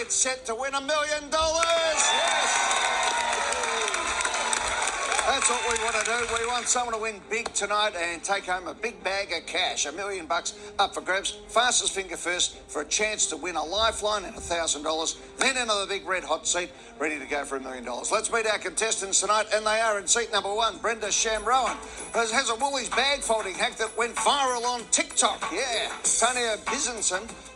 gets set to win $1 million. That's what we want to do. We want someone to win big tonight and take home a big bag of cash. $1 million up for grabs. Fastest finger first for a chance to win a lifeline and $1,000. Then into the big red hot seat, ready to go for $1 million. Let's meet our contestants tonight, and they are in seat number 1. Brenda Chamroeun has a Woolies bag folding hack that went viral on TikTok. Yeah. Tanya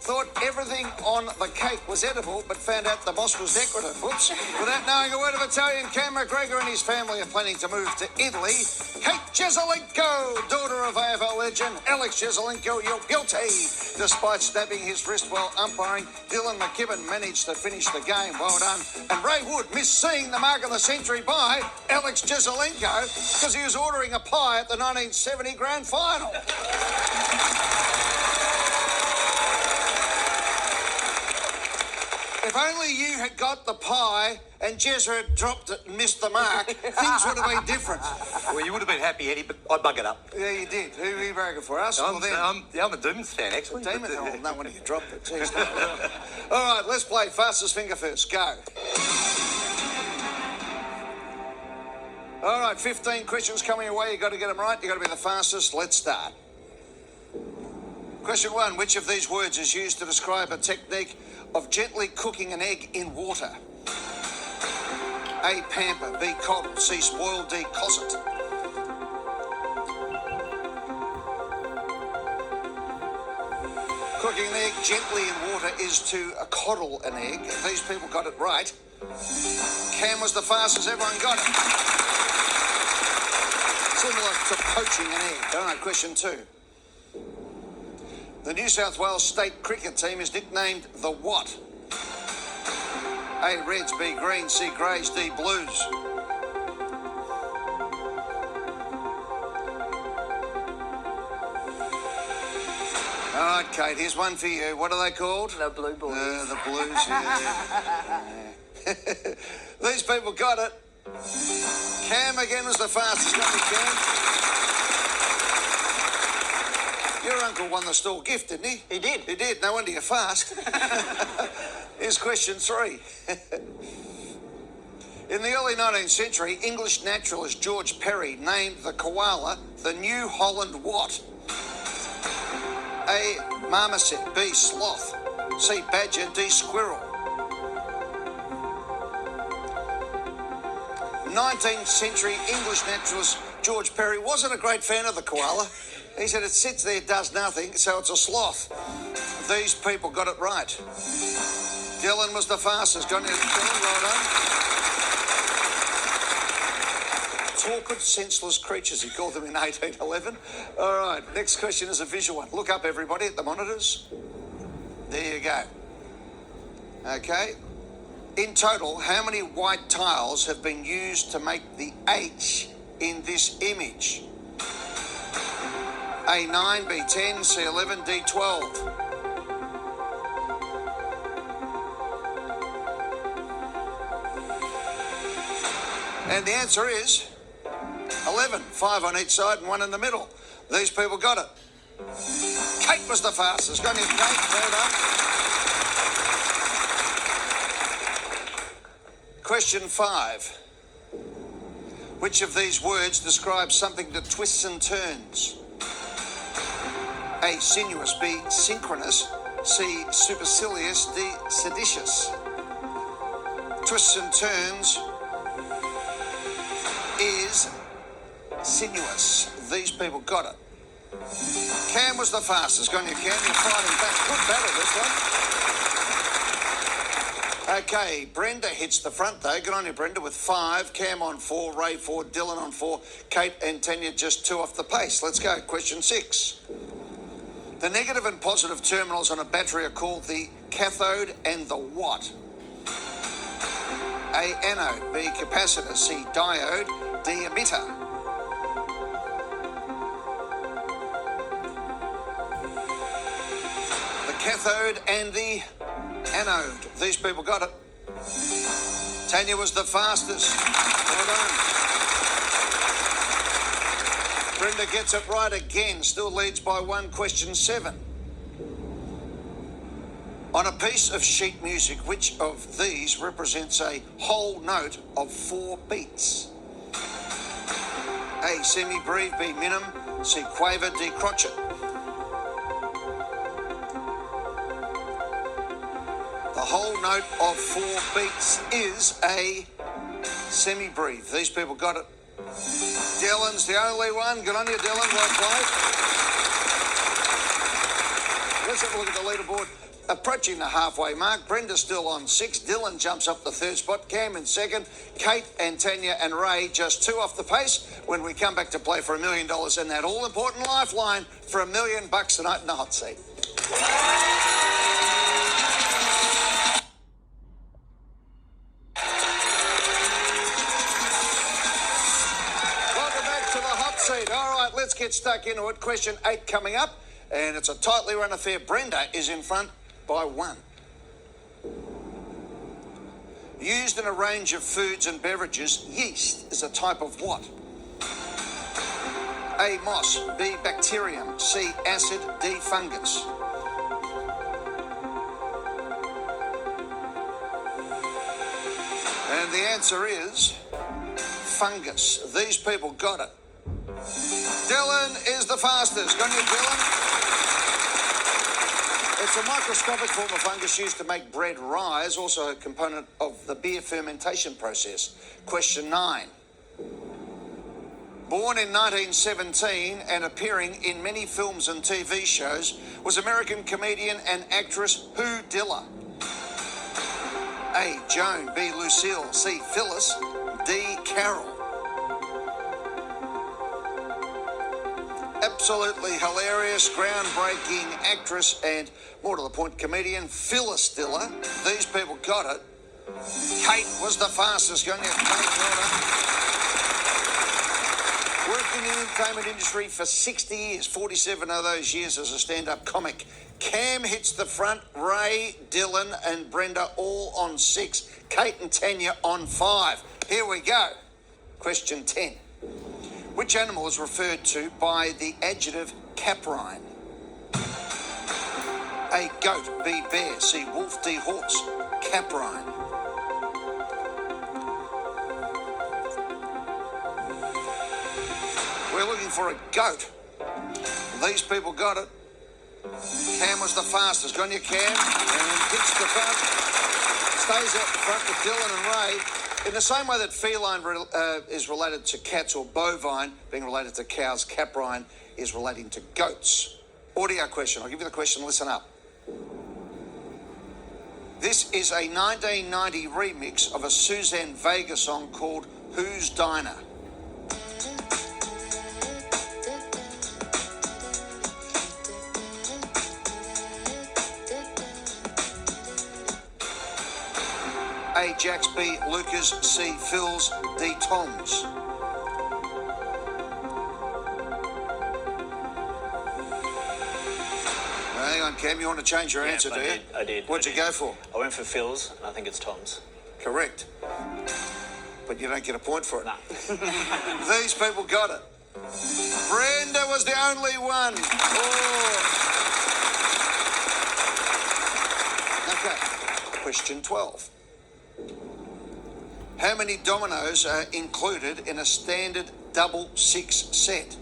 thought everything on the cake was edible, but found out the boss was decorative. Whoops. Without knowing a word of Italian, Cam McGregor and his family are planning to move to Italy. Kate Jesselenko, daughter of AFL legend Alex Jesselenko, you're guilty. Despite stabbing his wrist while umpiring, Dylan McKibben managed to finish the game. Well done. And Ray Wood missed seeing the mark of the century by Alex Jesselenko because he was ordering a pie at the 1970 grand final. If only you had got the pie and Jezza had dropped it and missed the mark, things would have been different. Well, you would have been happy, Eddie, but I bug it up. Yeah, you did. Who were you bragging for? Us? I'm a Demons fan, actually. Demons? Oh, no wonder you dropped it. Jeez, no. All right, let's play fastest finger first. Go. All right, 15 questions coming your way. You've got to get them right. You've got to be the fastest. Let's start. Question 1. Which of these words is used to describe a technique of gently cooking an egg in water? A, pamper. B, coddle. C, spoil. D, cosset. Cooking an egg gently in water is to coddle an egg. These people got it right. Cam was the fastest. Everyone got it. Similar to poaching an egg. All right, question 2. The New South Wales state cricket team is nicknamed the what? A, Reds. B, Green. C, Greys. D, Blues. All right, Kate, here's one for you. What are they called? The Blue Boys. The Blues, yeah. These people got it. Cam again was the fastest. Got me, Cam. Your uncle won the store gift, didn't he? He did. He did. No wonder you're fast. Here's question 3. In the early 19th century, English naturalist George Perry named the koala the New Holland what? A, marmoset. B, sloth. C, badger. D, squirrel. 19th century English naturalist George Perry wasn't a great fan of the koala. He said it sits there, does nothing, so it's a sloth. These people got it right. Dylan was the fastest. Got it, Dylan, well done. Torpid, senseless creatures, he called them in 1811. All right, next question is a visual one. Look up, everybody, at the monitors. There you go. Okay. In total, how many white tiles have been used to make the H in this image? A, 9, B, 10, C, 11, D, 12. And the answer is 11. 5 on each side and 1 in the middle. These people got it. Kate was the fastest. Got it, Kate. Well done. Question 5. Which of these words describes something that twists and turns? A, sinuous. B, synchronous. C, supercilious. D, seditious. Twists and turns is sinuous. These people got it. Cam was the fastest. Go on, you Cam. You're fighting back. Good battle, this one. Okay, Brenda hits the front, though. Good on you, Brenda, with 5. Cam on 4. Ray 4. Dylan on 4. Kate and Tanya just 2 off the pace. Let's go. Question 6. The negative and positive terminals on a battery are called the cathode and the what? A, anode. B, capacitor. C, diode. D, emitter. The cathode and the anode. These people got it. Tanya was the fastest. Well done. Brenda gets it right again. Still leads by 1. Question 7. On a piece of sheet music, which of these represents a whole note of 4 beats? A. Semi-breve, B. minim, C. quaver, D. crotchet. The whole note of 4 beats is a semi-breve. These people got it. Dylan's the only one. Good on you, Dylan. Well played. Let's have a look at the leaderboard. Approaching the halfway mark, Brenda's still on 6. Dylan jumps up the 3rd spot. Cam in 2nd. Kate and Tanya and Ray just 2 off the pace when we come back to play for $1 million and that all-important lifeline for $1 million tonight in the hot seat. Welcome back to the hot seat. All right, let's get stuck into it. Question 8 coming up, and it's a tightly run affair. Brenda is in front by 1. Used in a range of foods and beverages, yeast is a type of what? A. moss, B. bacterium, C. acid, D. fungus. And the answer is fungus. These people got it. Dylan is the fastest. Go on you, Dylan. It's a microscopic form of fungus used to make bread rise, also a component of the beer fermentation process. Question 9. Born in 1917 and appearing in many films and TV shows, was American comedian and actress who Dilla? A. Joan, B. Lucille, C. Phyllis, D. Carol. Absolutely hilarious, groundbreaking actress and, more to the point, comedian Phyllis Diller. These people got it. Kate was the fastest. Go on, Kate, well done. Worked in the entertainment industry for 60 years, 47 of those years as a stand-up comic. Cam hits the front, Ray, Dylan and Brenda all on 6. Kate and Tanya on 5. Here we go. Question 10. Which animal is referred to by the adjective caprine? A. goat, B. bear, C. wolf, D. horse. Caprine. We're looking for a goat. These people got it. Cam was the fastest. Go on you, Cam. And hits the front. Stays out the front with Dylan and Ray. In the same way that feline is related to cats, or bovine, being related to cows, caprine is relating to goats. Audio question. I'll give you the question. Listen up. This is a 1990 remix of a Suzanne Vega song called Who's Diner? A. Jax, B. Lucas, C. Phil's, D. Tom's. Hang on, Cam, you want to change your answer, do you? I did. What'd you go for? I went for Phil's, and I think it's Tom's. Correct. But you don't get a point for it. Nah. These people got it. Brenda was the only one. Oh. Okay, question 12. How many dominoes are included in a standard double 6 set?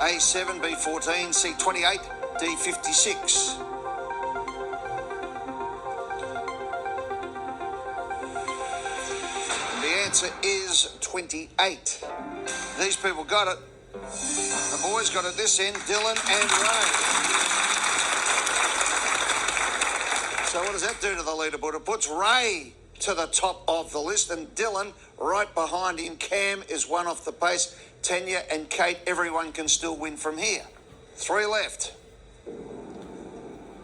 A. 7, B. 14, C. 28, D. 56. And the answer is 28. These people got it. The boys got it this end, Dylan and Ray. So what does that do to the leaderboard? It puts Ray to the top of the list and Dylan right behind him. Cam is 1 off the pace. Tanya and Kate, everyone can still win from here. 3 left.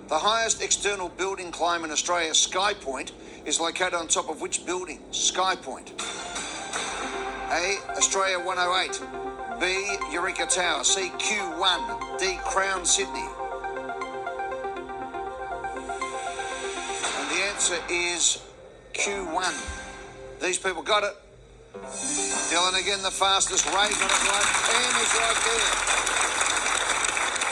The highest external building climb in Australia, Sky Point, is located on top of which building? Sky Point. A. Australia 108. B. Eureka Tower. C. Q1. D. Crown Sydney. And the answer is Q1. These people got it. Dylan again the fastest. Ray got it right. Cam is right there.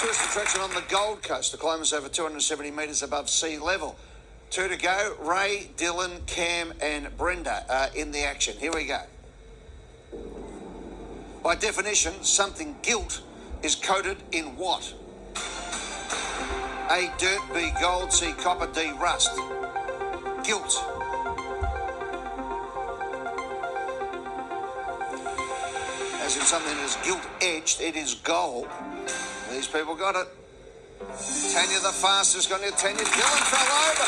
Tourist attraction on the Gold Coast. The climb is over 270 metres above sea level. 2 to go. Ray, Dylan, Cam and Brenda are in the action. Here we go. By definition, something gilt is coated in what? A, dirt, B, gold, C, copper, D, rust. Gilt. As in something that is gilt-edged, it is gold. These people got it. Tanya the fastest, got it. Tanya. Dylan fell over.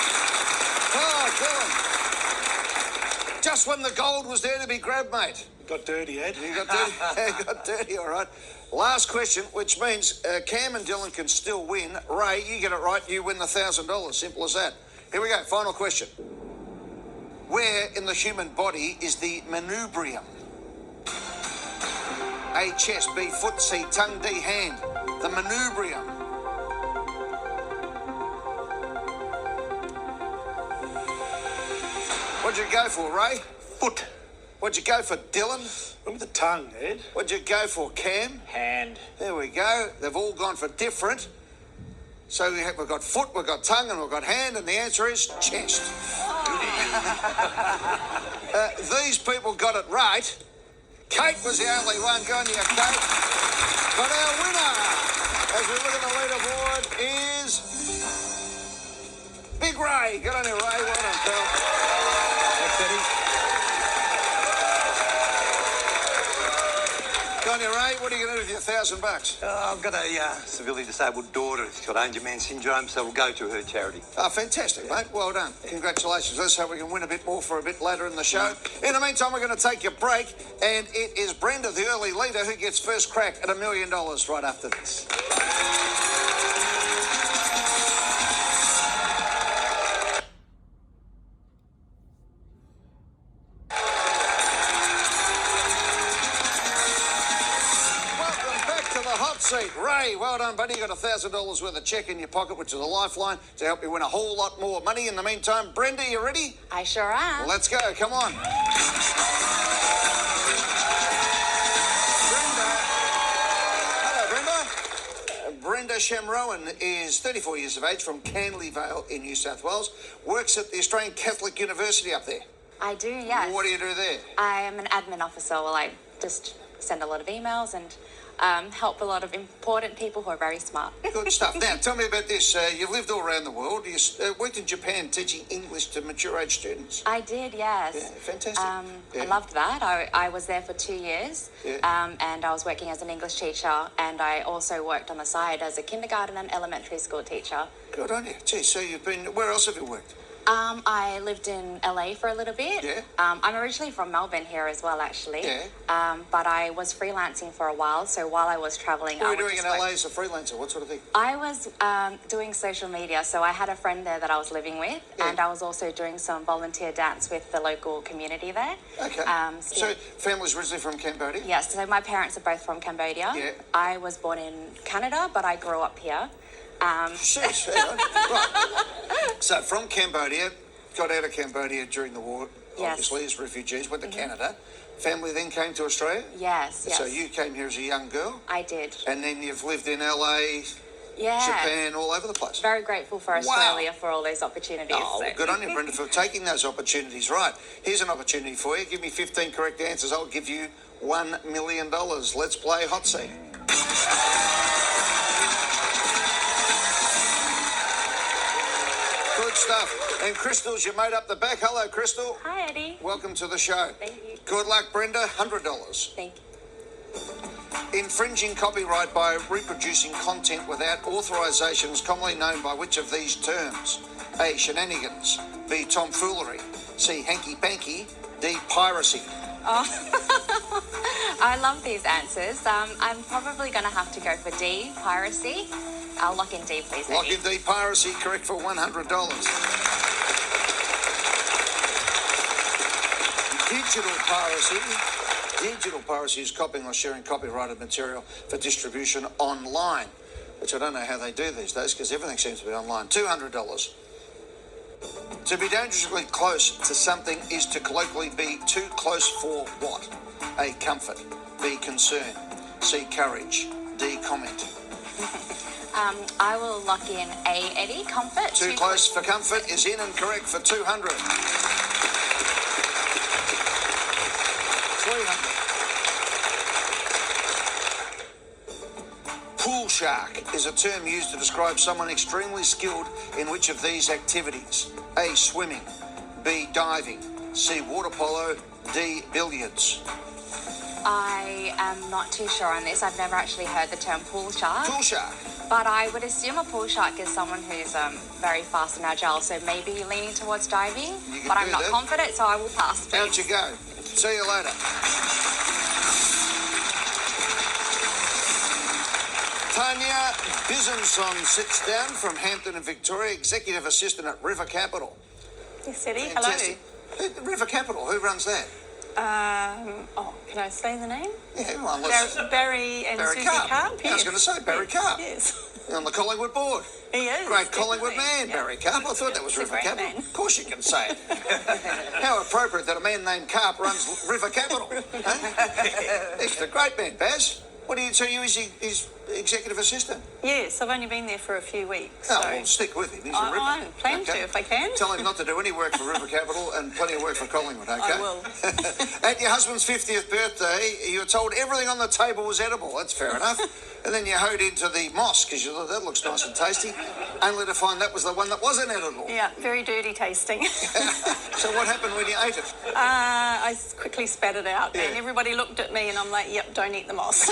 Oh, Dylan. Just when the gold was there to be grabbed, mate. Got dirty, Ed. You got dirty? Yeah, you got dirty, all right. Last question, which means Cam and Dylan can still win. Ray, you get it right, you win the $1,000. Simple as that. Here we go, final question. Where in the human body is the manubrium? A, chest, B, foot, C, tongue, D, hand. The manubrium. What'd you go for, Ray? Foot. What'd you go for, Dylan? Went with the tongue, Ed. What'd you go for, Cam? Hand. There we go. They've all gone for different. So we've got foot, we've got tongue, and we've got hand, and the answer is chest. These people got it right. Kate was the only one. Go on you, Kate. But our winner, as we look at the leaderboard, is Big Ray. Good on you, Ray. Well done, pal. Thanks, Eddie. Go on you, Ray. What are you going to do with your $1,000? I've got a severely disabled daughter. She's got Angelman syndrome, so we'll go to her charity. Oh, fantastic, mate. Well done. Congratulations. Let's hope we can win a bit more for a bit later in the show. In the meantime, we're going to take a break, and it is Brenda, the early leader, who gets first crack at $1 million right after this. Ray, well done, buddy. You got $1,000 worth of check in your pocket, which is a lifeline to help you win a whole lot more money. In the meantime, Brenda, you ready? I sure am. Let's go. Come on. Brenda. Hello, Brenda. Brenda Chamroeun is 34 years of age from Canley Vale in New South Wales. Works at the Australian Catholic University up there. I do, yes. What do you do there? I am an admin officer. Well, I just send a lot of emails and help a lot of important people who are very smart. Good stuff. Now, tell me about this. You've lived all around the world. You worked in Japan teaching English to mature age students. I did, yes. Yeah, fantastic. I loved that. I was there for 2 years, and I was working as an English teacher, and I also worked on the side as a kindergarten and elementary school teacher. Good on you. Gee, so you've been... Where else have you worked? I lived in LA for a little bit. Yeah. I'm originally from Melbourne here as well, actually. Yeah. But I was freelancing for a while, so while I was traveling... What were you doing in LA as a freelancer? What sort of thing? I was doing social media, so I had a friend there that I was living with, and I was also doing some volunteer dance with the local community there. Okay. So family's originally from Cambodia? Yes, so my parents are both from Cambodia. Yeah. I was born in Canada, but I grew up here. Sheesh, right. So from Cambodia, got out of Cambodia during the war, obviously, as refugees, went to Canada. Family then came to Australia? Yes. So you came here as a young girl? I did. And then you've lived in LA, Japan, all over the place? Very grateful for Australia for all those opportunities. Oh, well, good on you, Brenda, for taking those opportunities. Right, here's an opportunity for you. Give me 15 correct answers. I'll give you $1 million. Let's play Hot Seat. Good stuff. And Crystal's your mate up the back. Hello, Crystal. Hi, Eddie. Welcome to the show. Thank you. Good luck, Brenda. $100. Thank you. Infringing copyright by reproducing content without authorization is commonly known by which of these terms? A, shenanigans. B, tomfoolery. C, hanky-panky. D, piracy. Oh, I love these answers. I'm probably going to have to go for D, piracy. I'll lock in D, please. Lock in D, piracy. Correct for $100. Digital piracy. Digital piracy is copying or sharing copyrighted material for distribution online, which I don't know how they do these days because everything seems to be online. $200. To be dangerously close to something is to colloquially be too close for what? A, comfort. B, concern. C, courage. D, comment. I will lock in A, Eddie. Comfort. Too close for comfort is in and correct for 200. 300. Pool shark is a term used to describe someone extremely skilled in which of these activities? A, swimming. B, diving. C, water polo. D, billiards. I am not too sure on this. I've never actually heard the term pool shark. Pool shark. But I would assume a pool shark is someone who's very fast and agile, so maybe leaning towards diving. But I'm not confident, so I will pass, please. Out you go. See you later. Tanya Bisenson sits down from Hampton in Victoria, Executive Assistant at River Capital. Yes, Eddie. Fantastic. Hello. River Capital, who runs that? Can I say the name? Yeah, well, unless... Barry and Barry Susie Carp. Carp. Yeah, I was going to say Barry Carp. Yes. On the Collingwood board. He is. Great Collingwood man, Yeah. Barry Carp. I thought that was He's a River great Capital. man. Of course you can say it. How appropriate that a man named Carp runs River Capital. Huh? He's a great man, Baz. What do you tell you? Is he executive assistant? Yes, I've only been there for a few weeks. Oh, so well, stick with him. He's a I ripper. plan to if I can. Tell him not to do any work for River Capital and plenty of work for Collingwood, okay? I will. At your husband's 50th birthday, you were told everything on the table was edible. That's fair enough. And then you hoed into the moss because you thought that looks nice and tasty, only to find that was the one that wasn't edible. Yeah, very dirty tasting. So what happened when you ate it? I quickly spat it out, Yeah. and everybody looked at me, and I'm like, "Yep, don't eat the moss."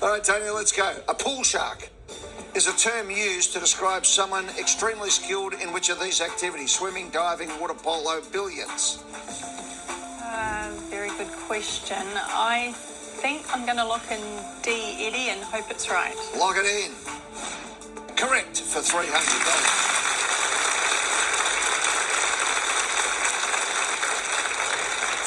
All right, Tanya, let's go. A pool shark is a term used to describe someone extremely skilled in which of these activities? Swimming, diving, water polo, billiards. Very good question. I think I'm going to lock in D, Eddie, and hope it's right. Lock it in. Correct for $300.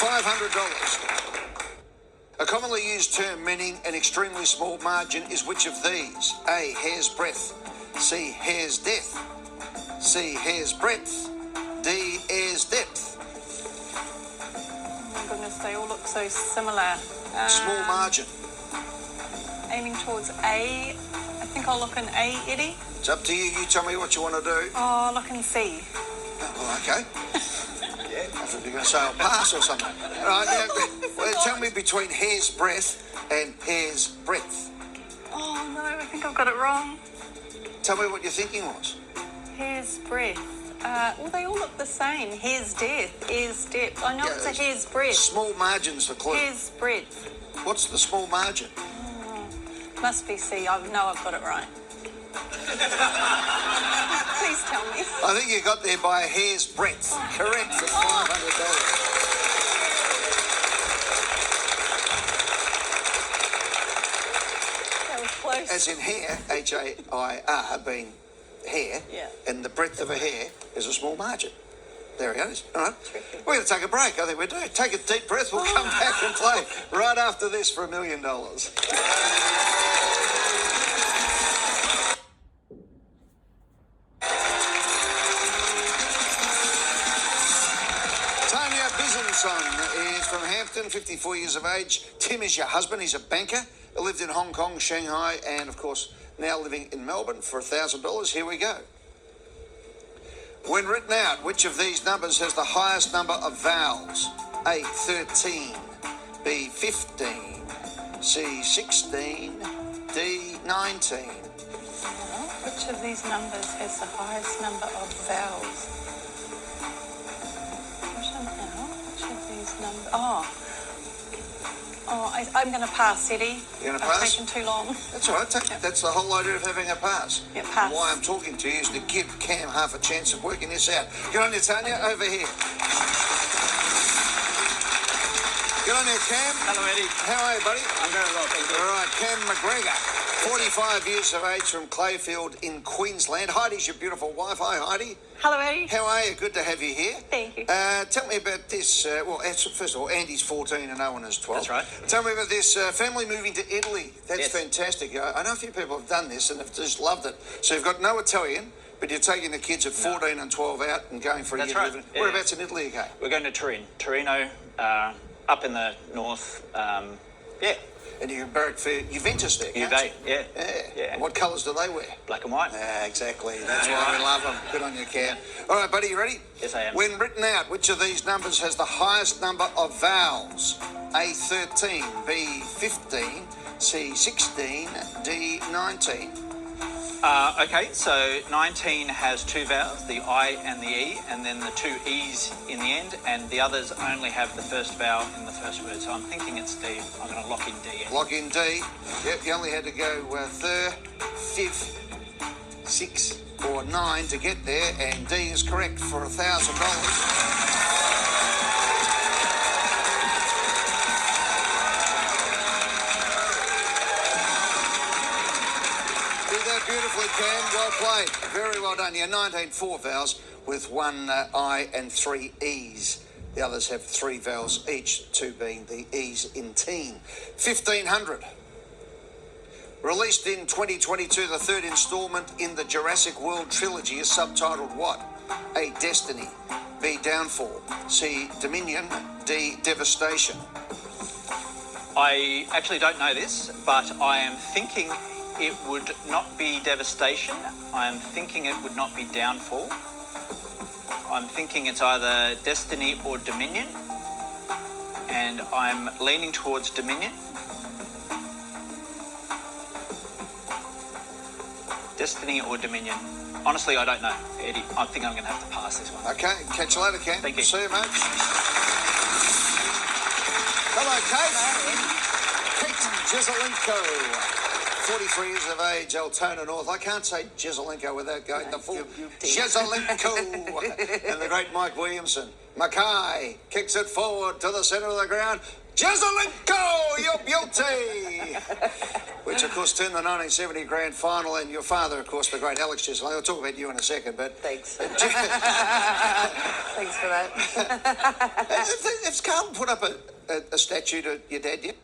$500. A commonly used term meaning an extremely small margin is which of these? A, hair's breadth. C, hair's depth. C, hair's breadth. D, air's depth. Oh my goodness, they all look so similar. Small margin. Aiming towards A. I think I'll look in A, Eddie. It's up to you. You tell me what you want to do. Oh, look in C. Oh, well, okay. I thought you were going to say I'll pass or something. All right, now, well, tell me between hair's breadth and hair's breadth. Oh no, I think I've got it wrong. Tell me what your thinking was. Hair's breadth. Well, they all look the same. Hair's depth, ear's depth. I know Yeah, it's a hair's breadth. Small margin's the clue. Hair's breadth. What's the small margin? Must be C. I know I've got it right. Please tell me. I think you got there by a hair's breadth. Correct for $500. That was close. As in hair, H-A-I-R, being hair, Yeah. and the breadth of a hair is a small margin. There it is. All right. We're going to take a break. I think we do. Take a deep breath. We'll come back and play right after this for $1 million. Tanya Bisenson is from Hampton, 54 years of age. Tim is your husband. He's a banker. Lived in Hong Kong, Shanghai, and, of course, now living in Melbourne for $1,000. Here we go. When written out, which of these numbers has the highest number of vowels? A, 13. B, 15. C, 16. D, 19. Which of these numbers has the highest number of vowels? Which of these numbers? I'm going to pass, Eddie. You're going to I've pass? taken too long. That's all right. That's the whole idea of having a pass. Yeah, pass. Why I'm talking to you is to give Cam half a chance of working this out. Get on there, Tanya. Over here. Get on there, Cam. Hello, Eddie. How are you, buddy? I'm very well, thank you. All right, Cam McGregor, 45 years of age from Clayfield in Queensland. Heidi's your beautiful wife. Hi, Heidi. Hello, Eddie. How are you? Good to have you here. Thank you. Tell me about this. First of all, Andy's 14 and Owen is 12. That's right. Tell me about this family moving to Italy. That's Yes. fantastic. I know a few people have done this and have just loved it. So you've got no Italian, but you're taking the kids at 14 and 12 out and going for a That's year. right. Living. Yeah. Whereabouts in Italy again? We're going to Torino, up in the north, Yeah. And you barrack for Juventus there, can't Airdate, you? yeah. Yeah. What colours do they wear? Black and white. Yeah, exactly. That's why we love them. Good on you, Cam. All right, buddy, you ready? Yes, I am. When written out, which of these numbers has the highest number of vowels? A, 13, B, 15, C, 16, D, 19. Okay, so 19 has two vowels, the I and the E, and then the two E's in the end, and the others only have the first vowel in the first word. So I'm thinking it's D. I'm going to lock in D. Lock in D. Yep, you only had to go third, fifth, 6 or 9 to get there, and D is correct for $1,000. Beautifully, Cam. Well played. Very well done. Yeah, 19 4 vowels with one I and 3 E's. The others have 3 vowels each, 2 being the E's in teen. 1,500. Released in 2022, the third instalment in the Jurassic World trilogy is subtitled what? A, Destiny. B, Downfall. C, Dominion. D, Devastation. I actually don't know this, but I am thinking it would not be devastation. I am thinking it would not be downfall. I'm thinking it's either destiny or dominion. And I'm leaning towards dominion. Destiny or dominion. Honestly, I don't know, Eddie. I think I'm going to have to pass this one. Okay, catch you later, Cam. Thank you. See you, mate. Hello, Kate. Kate Jezelenko. 43 years of age, Altona North. I can't say Jezelenko without going the full Jezelenko. And the great Mike Williamson. Mackay kicks it forward to the centre of the ground. Jezelenko, you're beauty! Which, of course, turned the 1970 grand final. And your father, of course, the great Alex Jezelenko. I'll talk about you in a second, but... Thanks. Thanks for that. Has Carlton put up a statue to your dad yet?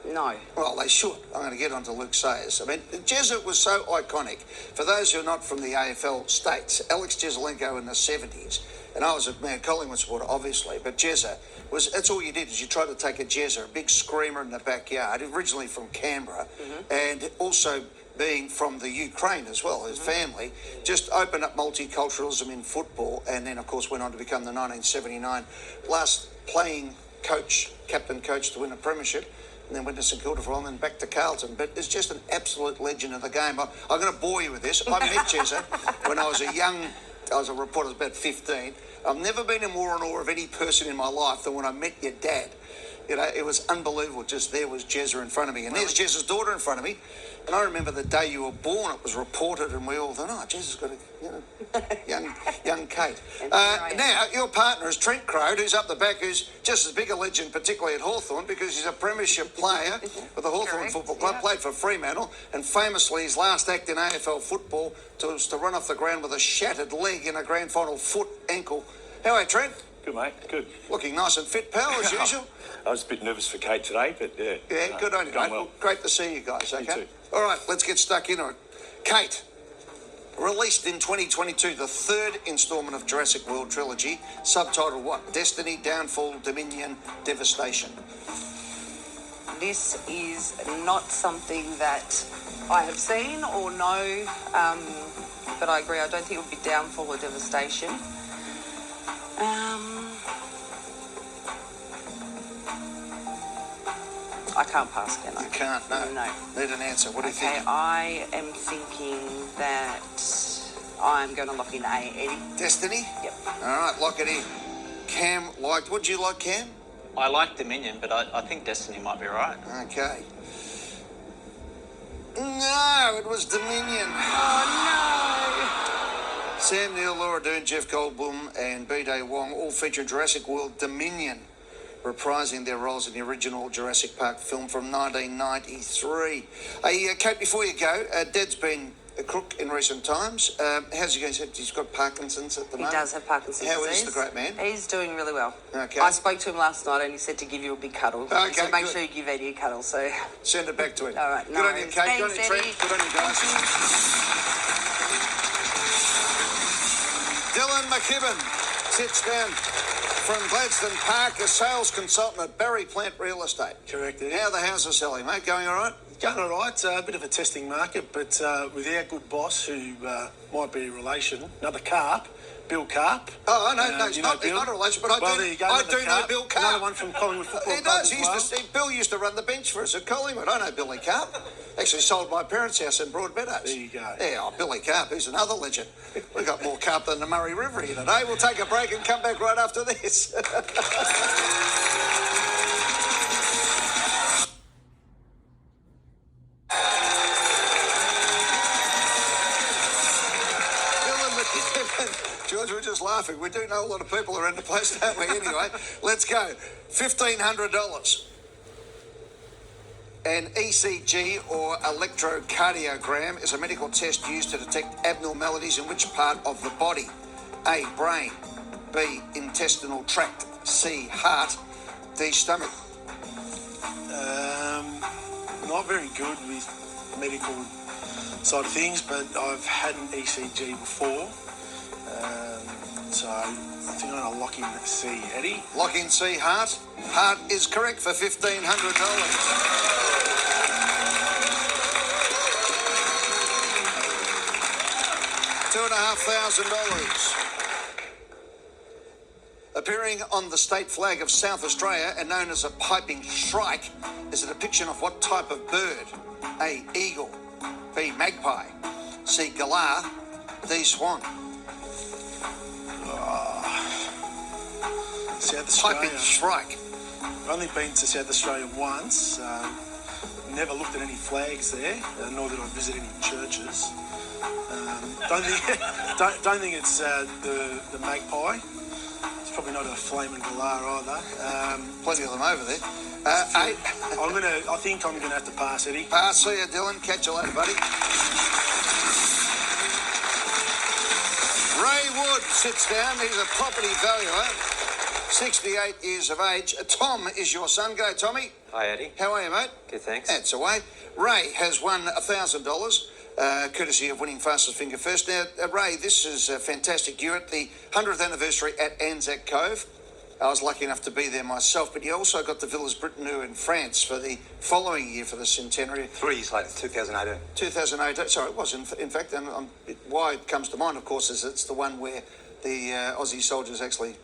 No. Well, they should. I'm going to get on to Luke Sayers. I mean, Jezza was so iconic. For those who are not from the AFL states, Alex Jezelenko in the 70s, and I was a Mount Collingwood supporter, obviously, but Jezza was, that's all you did, is you tried to take a Jezza, a big screamer in the backyard, originally from Canberra, and also being from the Ukraine as well, his family, just opened up multiculturalism in football, and then, of course, went on to become the 1979 last playing coach, captain coach to win a premiership. And then went to St Kilda for a while and then back to Carlton. But it's just an absolute legend of the game. I'm going to bore you with this. I met Jezza when I was a reporter, I was about 15. I've never been in more in awe of any person in my life than when I met your dad. You know, it was unbelievable. Just there was Jezza in front of me. And there's Jezza's daughter in front of me. And I remember the day you were born, it was reported, and we all thought, oh, Jezza's got a young Kate. Now, your partner is Trent Crowe, who's up the back, who's just as big a legend, particularly at Hawthorn, because he's a premiership player with the Hawthorn Football Club, played for Fremantle, and famously his last act in AFL football was to run off the ground with a shattered leg in a grand final, foot, ankle. How are you, Trent? Good, mate. Good. Looking nice and fit, pal, as usual. I was a bit nervous for Kate today, but yeah. Yeah, good on you, mate. Well. Great to see you guys, okay? You too. All right, let's get stuck into it. Kate, released in 2022, the third instalment of Jurassic World trilogy, subtitled what? Destiny, Downfall, Dominion, Devastation. This is not something that I have seen or know, but I agree. I don't think it would be downfall or devastation. I can't pass, can I? You can't, no. No. Need an answer. What do you think? Okay, I am thinking that I'm going to lock in A, Eddie. Destiny? Yep. All right, lock it in. Cam liked... What did you like, Cam? I like Dominion, but I think Destiny might be right. Okay. No, it was Dominion. Oh, no. Sam Neill, Laura Dern, Jeff Goldblum and B-Day Wong all feature in Jurassic World Dominion, reprising their roles in the original Jurassic Park film from 1993. Hey, Kate, before you go, Dad's been a crook in recent times. How's he going? He's got Parkinson's at the moment. He does have Parkinson's How disease. is the great man? He's doing really well. Okay. I spoke to him last night and he said to give you a big cuddle. Okay, so make good. sure you give Eddie a cuddle, so... Send it back to him. All right, Good on you, Kate. Thanks, Good on you, Trent. Eddie. Good on you, guys. Dylan McKibben sits down. from Gladstone Park, a sales consultant at Barry Plant Real Estate. Correct, Eddie. How are the houses selling, mate? Going all right? Going all right. A bit of a testing market, but with our good boss, who might be a relation, another Carp, Bill Carp. Oh, I know, no, he's you know not, he's Bill? not a relation, but Well, there you go, I another do know Carp. Bill Carp. Another one from Collingwood Football He Club does. as well. Bill used to run the bench for us at Collingwood. I know Billy Carp. Actually sold my parents' house in Broadmeadows. There you go. Yeah, oh, Billy Carp, he's another legend. We've got more carp than the Murray River here today. We'll take a break and come back right after this. George, we're just laughing. We do know a lot of people around the place, don't we? Anyway, let's go. $1,500. An ECG or electrocardiogram is a medical test used to detect abnormalities in which part of the body? A, brain. B, intestinal tract. C, heart. D, stomach. Not very good with medical side of things, but I've had an ECG before. So I think I'm going to lock in C, Eddie. Lock in C, heart. Heart is correct for $1,500. $2,500. Appearing on the state flag of South Australia and known as a piping shrike is a depiction of what type of bird? A, eagle. B, magpie. C, galah. D, swan. South Australia. Piping shrike. I've only been to South Australia once. Never looked at any flags there, nor did I visit any churches. Don't think it's the magpie. It's probably not a flaming galah either. Plenty of them over there. Eight. I think I'm gonna have to pass, Eddie. Pass. See you, Dylan. Catch you later, buddy. Ray Wood sits down. He's a property valuer. 68 years of age. Tom is your son. G'day, Tommy. Hi, Eddie. How are you, mate? Good, thanks. That's away. Ray has won $1,000, courtesy of winning fastest finger first. Now, Ray, this is fantastic. You're at the 100th anniversary at Anzac Cove. I was lucky enough to be there myself, but you also got the Villas Britannieu in France for the following year for the centenary. 3 years later, 2018. 2018. Sorry, it was in fact. And why it comes to mind, of course, is it's the one where the Aussie soldiers actually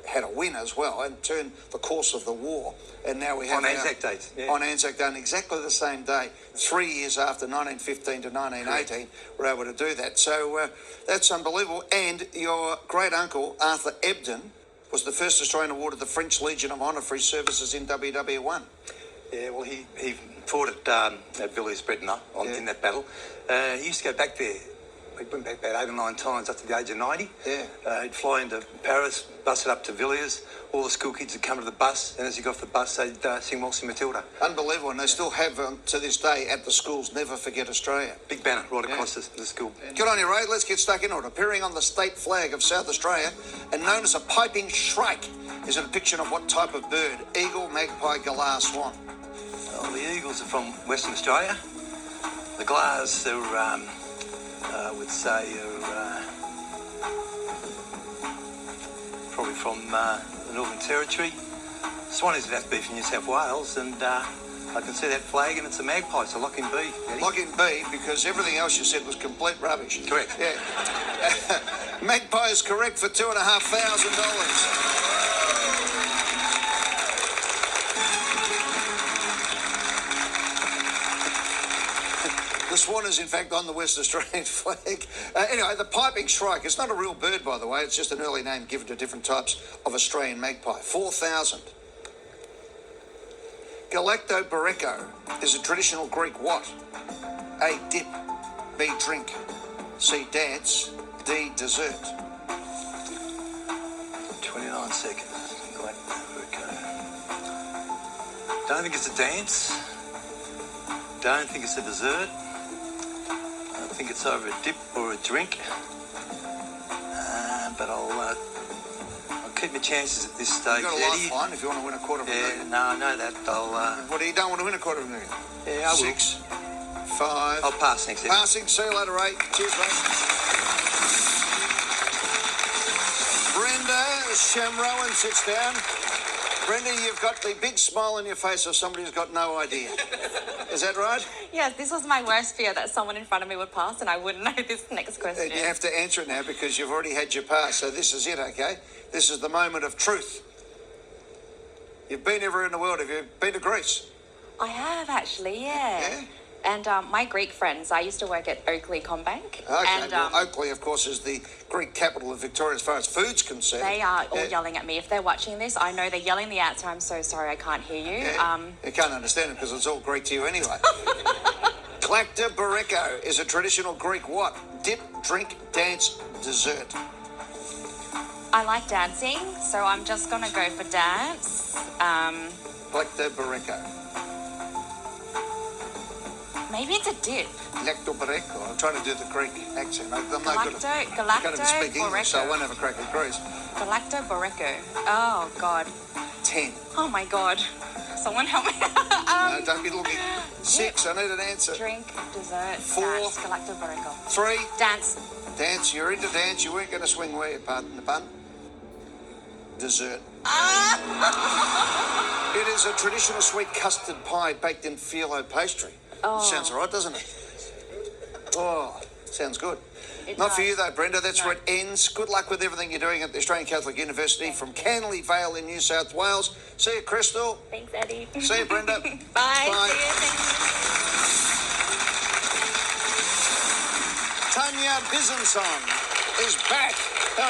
had a win as well and turned the course of the war. And now we have On Anzac Day. Yeah. On Anzac Day, on exactly the same day, 3 years after 1915 to 1918, we're able to do that. So that's unbelievable. And your great uncle Arthur Ebden was the first Australian awarded the French Legion of Honour for his services in WW1. Yeah, well, he fought at Villiers Britain in that battle. He used to go back there. He went back about 8 or 9 times up to the age of 90. Yeah. He'd fly into Paris, bus it up to Villiers. All the school kids would come to the bus, and as he got off the bus, they'd sing Waltzing Matilda. Unbelievable, and they still have, to this day, at the schools, Never Forget Australia. Big banner right across the school. Good on you, Ray. Let's get stuck into it. Appearing on the state flag of South Australia and known as a piping shrike is a depiction of what type of bird? Eagle, magpie, galah, swan. Well, the Eagles are from Western Australia. The Galahs are, I would say, probably from the Northern Territory. Swannies would have to be from New South Wales, and I can see that flag, and it's a magpie, so lock in B. Eddie. Lock in B, because everything else you said was complete rubbish. Correct. Yeah. Magpie is correct for $2,500. The swan is, in fact, on the West Australian flag. Anyway, the piping shrike, it's not a real bird, by the way. It's just an early name given to different types of Australian magpie. 4,000. Galactobareko is a traditional Greek what? A, dip. B, drink. C, dance. D, dessert. 29 seconds. Don't think it's a dance. Don't think it's a dessert. I think it's either a dip or a drink. But I'll keep my chances at this stage. You've got a Eddie. lifeline if you want to win a $250,000. Yeah, no, I know that. What do you don't want to win a $250,000? Yeah, I will. 6, 5. I'll pass next. Eddie. Passing. See you later, Ray. Cheers, mate. Brenda as Chamroeun sits down, Brenda, you've got the big smile on your face of somebody who's got no idea. Is that right? Yes, this was my worst fear, that someone in front of me would pass and I wouldn't know this next question. You have to answer it now because you've already had your pass. So this is it, okay? This is the moment of truth. You've been everywhere in the world. Have you been to Greece? I have actually, yeah. Yeah? And my Greek friends, I used to work at Oakley Combank. Okay, and, well, Oakley, of course, is the Greek capital of Victoria as far as food's concerned. They are all yelling at me. If they're watching this, I know they're yelling the answer. I'm so sorry, I can't hear you. You can't understand it because it's all Greek to you anyway. Klakta Bareko is a traditional Greek what? Dip, drink, dance, dessert. I like dancing, so I'm just going to go for dance. Klakta Bareko. Maybe it's a dip. Klakta Bareko. I'm trying to do the Greek accent. I'm no good at I can't even speak English, so I won't have a crack at Greece. Galacto Bareko. Oh, God. 10. Oh, my God. Someone help me. No, don't be looking. 6, I need an answer. Drink, dessert, 4. dance, Galacto Bareko. 3. Dance. Dance, you're into dance. You weren't going to swing where, pardon the pun. Dessert. It is a traditional sweet custard pie baked in phyllo pastry. Oh. Sounds all right, doesn't it? Oh, sounds good. It Not does. for you though, Brenda. That's No. where it ends. Good luck with everything you're doing at the Australian Catholic University from Canley Vale in New South Wales. See you, Crystal. Thanks, Eddie. See you, Brenda. Bye. Bye. See you. Tanya Bizensong is back.